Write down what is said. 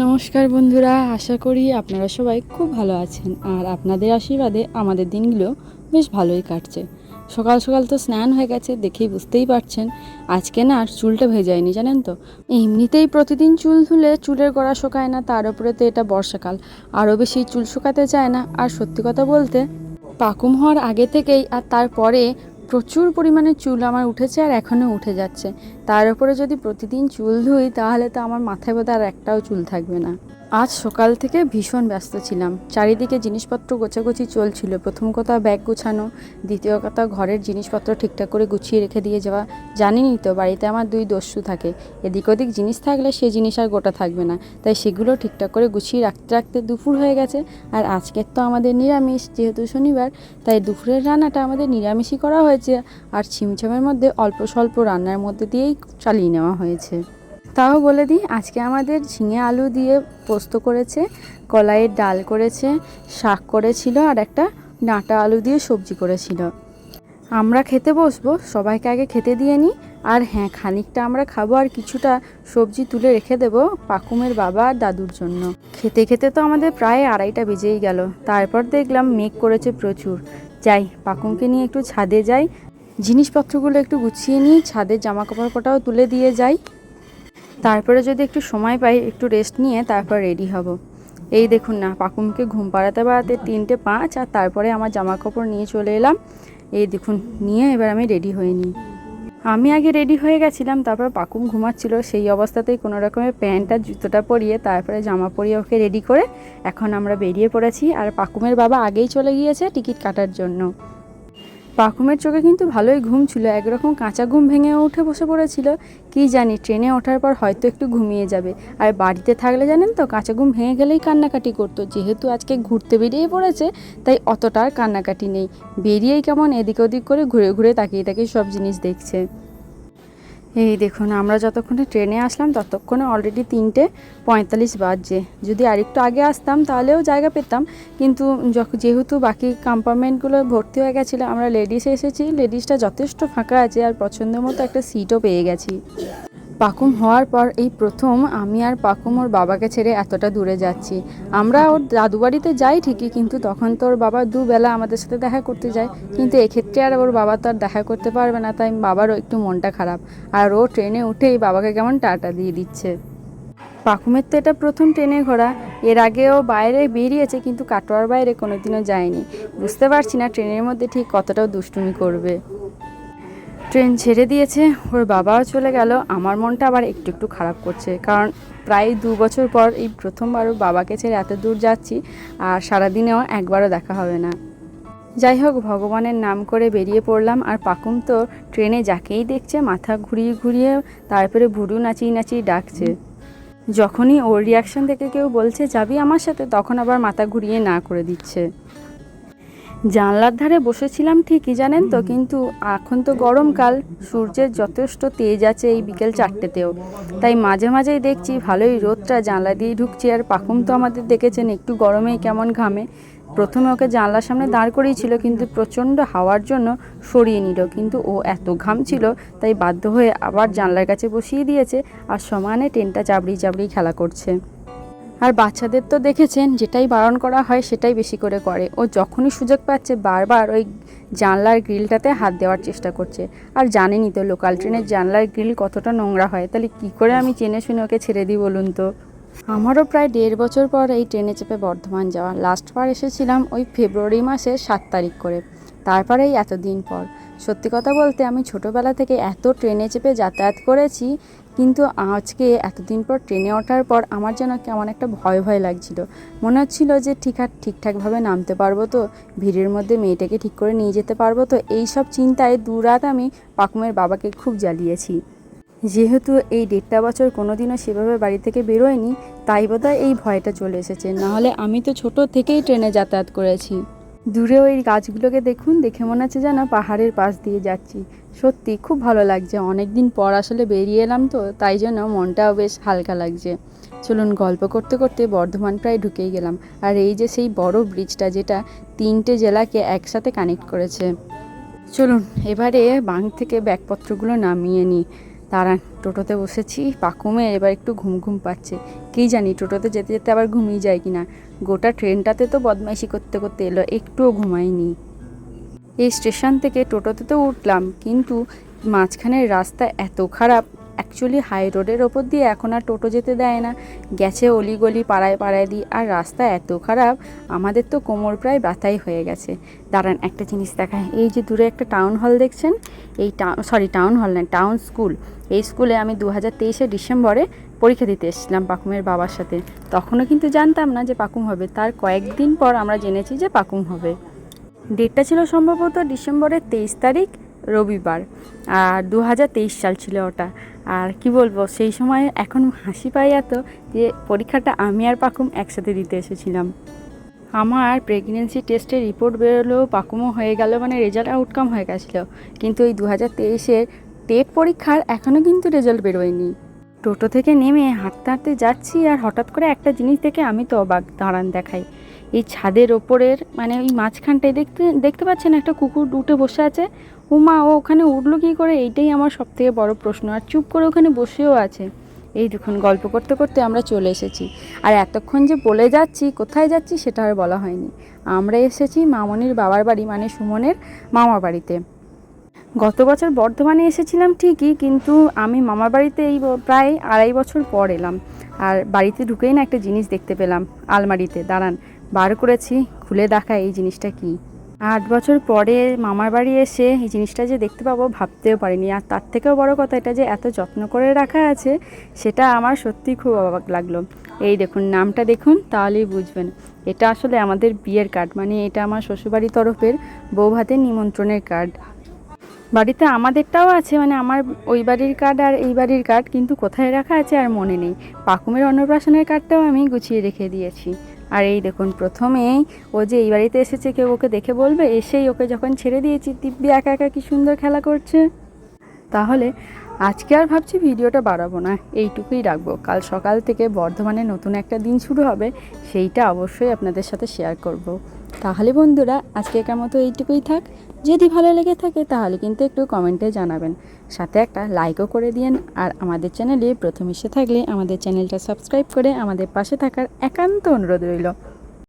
নমস্কার বন্ধুরা, আশা করি আপনারা সবাই খুব ভালো আছেন। আর আপনাদের আশীর্বাদে আমাদের দিনগুলো বেশ ভালোই কাটছে। সকাল সকাল তো স্নান হয়ে গেছে, দেখেই বুঝতেই পারছেন। আজকে না আর চুলটা ভেজায়নি, জানেন তো। এমনিতেই প্রতিদিন চুল ধুলে চুলের গোড়া শোকায় না, তার উপরে তো এটা বর্ষাকাল, আরও বেশি চুল শুকাতে চায় না। আর সত্যি কথা বলতে পাকুম হওয়ার আগে থেকেই আর তারপরে প্রচুর পরিমাণে চুল আমার উঠেছে আর এখনও উঠে যাচ্ছে। তার উপরে যদি প্রতিদিন চুল ধুই তাহলে তো আমার মাথায় বোধহয় আর একটাও চুল থাকবে না। আজ সকাল থেকে ভীষণ ব্যস্ত ছিলাম, চারিদিকে জিনিসপত্র গোছাগুছি চলছিল। প্রথম কথা ব্যাগ গুছানো, দ্বিতীয় কথা ঘরের জিনিসপত্র ঠিকঠাক করে গুছিয়ে রেখে দিয়ে যাওয়া। জানিনি তো বাড়িতে আমার দুই দস্যু থাকে, এদিক ওদিক জিনিস থাকলে সে জিনিস আর গোটা থাকবে না, তাই সেগুলো ঠিকঠাক করে গুছিয়ে রাখতে রাখতে দুপুর হয়ে গেছে। আর আজকের তো আমাদের নিরামিষ, যেহেতু শনিবার, তাই দুপুরের রান্নাটা আমাদের নিরামিষই করা হয়েছে। আর ছিমছামের মধ্যে অল্প স্বল্প রান্নার মধ্যে দিয়েই চালিয়ে নেওয়া হয়েছে। তাও বলে দিই, আজকে আমাদের ঝিঙে আলু দিয়ে পোস্ত করেছে, কলাইয়ের ডাল করেছে, শাক করেছিল, আর একটা ডাঁটা আলু দিয়ে সবজি করেছিল। আমরা খেতে বসবো, সবাইকে আগে খেতে দিয়ে নিই। আর হ্যাঁ, খানিকটা আমরা খাবো আর কিছুটা সবজি তুলে রেখে দেবো পাকুমের বাবা আর দাদুর জন্য। খেতে খেতে তো আমাদের প্রায় 2:30 বেজেই গেল। তারপর দেখলাম মেঘ করেছে প্রচুর। যাই, পাকুমকে নিয়ে একটু ছাদে যাই, জিনিসপত্রগুলো একটু গুছিয়ে নিই, ছাদের জামা কাপড় কটাও তুলে দিয়ে যাই। তারপরে যদি একটু সময় পাই একটু রেস্ট নিয়ে তারপর রেডি হব। এই দেখুন না, পাকুমকে ঘুম পাড়াতে পাড়াতে 3:05, আর তারপরে আমার জামা কাপড় নিয়ে চলে এলাম। এই দেখুন, নিয়ে এবার আমি রেডি হয়ে নিই। আমি আগে রেডি হয়ে গেছিলাম, তারপর পাকুম ঘুমাচ্ছিল, সেই অবস্থাতেই কোনো রকমের প্যান্ট আর জুতোটা পরিয়ে তারপরে জামা পরিয়ে ওকে রেডি করে এখন আমরা বেরিয়ে পড়েছি। আর পাকুমের বাবা আগেই চলে গিয়েছে টিকিট কাটার জন্য। পাকুমের চোখে কিন্তু ভালোই ঘুম ছিল, একরকম কাঁচা ঘুম ভেঙে উঠে বসে পড়েছিল। কি জানি, ট্রেনে ওঠার পর হয়তো একটু ঘুমিয়ে যাবে। আর বাড়িতে থাকলে জানেন তো, কাঁচা ঘুম ভেঙে গেলেই কান্নাকাটি করতো। যেহেতু আজকে ঘুরতে বেরিয়ে পড়েছে, তাই অতটা আর কান্নাকাটি নেই। বেরিয়েই কেমন এদিক ওদিক করে ঘুরে ঘুরে তাকিয়ে তাকিয়ে সব জিনিস দেখছে। এই দেখুন, আমরা যতক্ষণে ট্রেনে আসলাম ততক্ষণে অলরেডি 3:45 বাজছে। যদি আরেকটু আগে আসতাম তাহলেও জায়গা পেতাম, কিন্তু যেহেতু বাকি কম্পার্টমেন্টগুলো ভর্তি হয়ে গেছিলো, আমরা লেডিসে এসেছি, লেডিসটা যথেষ্ট ফাঁকা আছে আর পছন্দের মতো একটা সিটও পেয়ে গেছি। পাকুম হওয়ার পর এই প্রথম আমি আর পাকুম ওর বাবাকে ছেড়ে এতটা দূরে যাচ্ছি। আমরা ওর দাদু বাড়িতে যাই ঠিকই, কিন্তু তখন তো ওর বাবা দুবেলা আমাদের সাথে দেখা করতে যায়, কিন্তু এক্ষেত্রে আর ওর বাবা তো আর দেখা করতে পারবে না, তাই বাবারও একটু মনটা খারাপ। আর ও ট্রেনে উঠেই বাবাকে কেমন টাটা দিয়ে দিচ্ছে। পাকুমের তো এটা প্রথম ট্রেনে ঘোরা, এর আগেও বাইরে বেরিয়েছে কিন্তু কাটোয়ার বাইরে কোনোদিনও যায়নি। বুঝতে পারছি না ট্রেনের মধ্যে ঠিক কতটাও দুষ্টুমি করবে। ট্রেন ছেড়ে দিয়েছে, ওর বাবাও চলে গেল। আমার মনটা আবার একটু একটু খারাপ করছে, কারণ প্রায় 2 বছর পর এই প্রথমবার ওর বাবাকে ছেড়ে এত দূর যাচ্ছি, আর সারাদিনেও একবারও দেখা হবে না। যাই হোক, ভগবানের নাম করে বেরিয়ে পড়লাম। আর পাকুম তো ট্রেনে যাকেই দেখছে মাথা ঘুরিয়ে ঘুরিয়ে তারপরে ভুরু নাচিয়ে নাচিয়ে ডাকছে। যখনই ওর রিয়াকশন থেকে কেউ বলছে যাবি আমার সাথে, তখন আবার মাথা ঘুরিয়ে না করে দিচ্ছে। জানলার ধারে বসেছিলাম ঠিকই, জানেন তো, কিন্তু এখন তো গরমকাল, সূর্যের যথেষ্ট তেজ আছে এই বিকেল 4টেতেও, তাই মাঝে মাঝেই দেখছি ভালোই রোদটা জানলা দিয়ে ঢুকছে। আর পাকুম তো আমাদের দেখেছেন একটু গরমেই কেমন ঘামে। প্রথমে ওকে জানলার সামনে দাঁড় করিয়েছিল, কিন্তু প্রচণ্ড হাওয়ার জন্য সরিয়ে নিল, কিন্তু ও এত ঘামছিল তাই বাধ্য হয়ে আবার জানলার কাছে বসিয়ে দিয়েছে। আর সমানে ট্রেনটা চাবড়ি চাবড়ি খেলা করছে। আর বাচ্চাদের তো দেখেছেন, যেটাই বারণ করা হয় সেটাই বেশি করে করে। ও যখনই সুযোগ পাচ্ছে বারবার ওই জানলার গ্রিলটাতে হাত দেওয়ার চেষ্টা করছে। আর জানেনই তো লোকাল ট্রেনের জানলার গ্রিল কতটা নোংরা হয়, তাহলে কী করে আমি চেনে শুনে ওকে ছেড়ে দিই বলুন তো। আমারও প্রায় 1.5 বছর পর এই ট্রেনে চেপে বর্ধমান যাওয়া। লাস্টবার এসেছিলাম ওই ফেব্রুয়ারি মাসের 7 তারিখ করে, তারপরেই এতদিন পর। সত্যি কথা বলতে আমি ছোটোবেলা থেকে এত ট্রেনে চেপে যাতায়াত করেছি, কিন্তু আজকে এতদিন পর ট্রেনে ওঠার পর আমার যেন কেমন একটা ভয় ভয় লাগছিল। মনে হচ্ছিল যে ঠিকঠাকভাবে নামতে পারবো তো, ভিড়ের মধ্যে মেয়েটাকে ঠিক করে নিয়ে যেতে পারবো তো। এই সব চিন্তায় 2 রাত আমি পাকুমের বাবাকে খুব জ্বালিয়েছি। যেহেতু এই 1.5 বছর কোনোদিনও সেভাবে বাড়ি থেকে বেরোয়নি, তাই বোধহয় এই ভয়টা চলে এসেছে। নাহলে আমি তো ছোট থেকেই ট্রেনে যাতায়াত করেছি। দূরে ওই গাছগুলোকে দেখুন, দেখে মনে হচ্ছে যেন পাহাড়ের পাশ দিয়ে যাচ্ছি। সত্যি খুব ভালো লাগছে, অনেক দিন পর আসলে বেরিয়ে এলাম তো, তাই জন্য মনটাও বেশ হালকা লাগছে। চলুন, গল্প করতে করতে বর্ধমান প্রায় ঢুকেই গেলাম। আর এই যে সেই বড় ব্রিজটা, যেটা 3টে জেলাকে একসাথে কানেক্ট করেছে। চলুন এবারে বাঁক থেকে ব্যাগপত্রগুলো নামিয়ে নিই। দাঁড়ান, টোটোতে বসেছি, পাকুমের এবার একটু ঘুম ঘুম পাচ্ছে। কী জানি টোটোতে যেতে যেতে আবার ঘুমিয়ে যায় কিনা। গোটা ট্রেনটাতে তো বদমাইশি করতে করতে এলো, একটুও ঘুমায়নি। এই স্টেশন থেকে টোটোতে তো উঠলাম, কিন্তু মাঝখানের রাস্তা এত খারাপ। অ্যাকচুয়ালি হাই রোডের ওপর দিয়ে এখন আর টোটো যেতে দেয় না, গেছে অলিগলি পাড়ায় পাড়ায় দিয়ে। আর রাস্তা এত খারাপ, আমাদের তো কোমর প্রায় ব্যথাই হয়ে গেছে। দাঁড়ান, একটা জিনিস দেখায়। এই যে দূরে একটা টাউন হল দেখছেন, এই টাউন হল না, টাউন স্কুল। এই স্কুলে আমি 2023 ডিসেম্বরে পরীক্ষা দিতে এসেছিলাম পাকুমের বাবার সাথে। তখনও কিন্তু জানতাম না যে পাকুম হবে, তার কয়েকদিন পর আমরা জেনেছি যে পাকুম হবে। ডেটটা ছিল সম্ভবত ডিসেম্বরের 23 তারিখ, রবিবার। আর 2023 সাল ছিল ওটা। আর কি বলবো, সেই সময় এখন হাসি পাই এত যে পরীক্ষাটা আমি আর পাকুম একসাথে দিতে এসেছিলাম। আমার প্রেগনেন্সি টেস্টের রিপোর্ট বেরোলো, পাকুমও হয়ে গেল, মানে রেজাল্ট আউটকাম হয়ে গেছিলো। কিন্তু এই 2023-এর টেট পরীক্ষার এখনও কিন্তু রেজাল্ট বেরোয়নি। টোটো থেকে নেমে হাঁটতে হাঁটতে যাচ্ছি, আর হঠাৎ করে একটা জিনিস দেখে আমি তো অবাক। দাঁড়ান দেখাই। এই ছাদের ওপরের মানে ওই মাঝখানটায় দেখতে পাচ্ছেন একটা কুকুর উঠে বসে আছে। মা, ও ওখানে উঠলো কী করে, এইটাই আমার সবথেকে বড় প্রশ্ন। আর চুপ করে ওখানে বসেও আছে। এই দেখুন, গল্প করতে করতে আমরা চলে এসেছি। আর এতক্ষণ যে বলে যাচ্ছি কোথায় যাচ্ছি সেটা আর বলা হয়নি। আমরা এসেছি মামনির বাবার বাড়ি, মানে সুমনের মামা বাড়িতে। গত বছর বর্ধমানে এসেছিলাম ঠিকই, কিন্তু আমি মামার বাড়িতে এই প্রায় 2.5 বছর পর এলাম। আর বাড়িতে ঢুকেই না একটা জিনিস দেখতে পেলাম আলমারিতে। দাঁড়ান, বার করেছি, খুলে দেখা এই জিনিসটা কি। 8 বছর পরে মামার বাড়ি এসে এই জিনিসটা যে দেখতে পাবো ভাবতেও পারিনি। আর তার থেকেও বড় কথা, এটা যে এত যত্ন করে রাখা আছে সেটা আমার সত্যি খুব অবাক লাগলো। এই দেখুন, নামটা দেখুন, তাহলেই বুঝবেন। এটা আসলে আমাদের বিয়ের কার্ড, মানে এটা আমার শ্বশুরবাড়ির তরফের বৌভাতের নিমন্ত্রণের কার্ড। বাড়িতে আমাদেরটাও আছে, মানে আমার ওই বাড়ির কার্ড আর এই বাড়ির কার্ড, কিন্তু কোথায় রাখা আছে আর মনে নেই। পাকুমের অন্নপ্রাশনের কার্ডটাও আমি গুছিয়ে রেখে দিয়েছি। আর এই দেখুন, প্রথমেই ও যে এই বাড়িতে এসেছে, কেউ ওকে দেখে বলবে, এসেই ওকে যখন ছেড়ে দিয়েছি, দিব্যি একা একা কি সুন্দর খেলা করছে। তাহলে আজকে আর ভাবছি ভিডিওটা বাড়াবো না, এইটুকুই রাখবো। কাল সকাল থেকে বর্ধমানে নতুন একটা দিন শুরু হবে, সেইটা অবশ্যই আপনাদের সাথে শেয়ার করব। তাহলে বন্ধুরা, আজকের মতো এইটুকুই থাক। যদি ভালো লেগে থাকে তাহলে কিন্তু একটু কমেন্টে জানাবেন, সাথে একটা লাইকও করে দিন। আর আমাদের চ্যানেলে প্রথম এসে থাকলে আমাদের চ্যানেলটা সাবস্ক্রাইব করে আমাদের পাশে থাকার একান্ত অনুরোধ রইল।